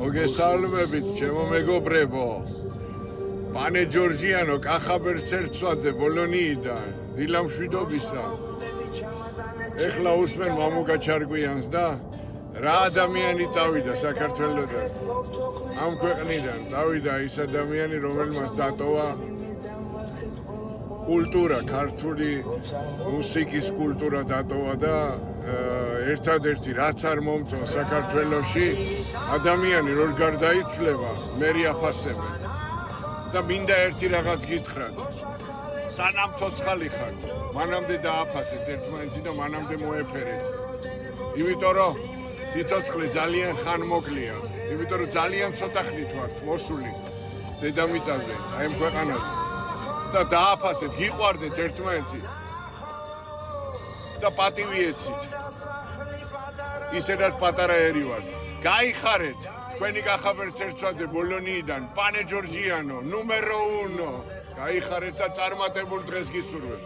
მოგესალმებით, ჩემო მეგობრებო. პანე ჯორჯიანო, კახაბერცერცვაძე ბოლონიიდან, დილამშვიდობისა. ეხლა უსმენ მამუკა ჩარკვიანს და რა ადამიანი წავიდა საქართველოსთან. ამ ქვეყნიდან წავიდა ის ადამიანი, რომელმაც დატოვა კულტურა, ქართული მუსიკის კულტურა დატოვა და ერთადერთი რაც არ მომწონს საქართველოში ადამიანი როგორ გარდაიცვლება, მერი აფასებენ. და მინდა ერთი რაღაც გითხრათ. სანამ ცოცხალი ხართ, მანამდე დააფასეთ ერთმანეთს და მანამდე მოეფერეთ. იმიტომ რომ სიცოცხლე ძალიან ხანმოკლეა. იმიტომ რომ ძალიან ცოტა ხნით ვართ მოსული დედამიწაზე, აი ამ ქვეყანაზე. და დააფასეთ, გიყვარდეთ ერთმანეთი და პატივი ეცით. ისედაც პატარა ერი ვართ. გაიხარეთ თქვენი კახაბერცერცვაძე ბოლონიიდან, პანე ჯორჯიანო, ნუმერო 1. გაიხარეთ და წარმატებულ დღეს გისურვებ.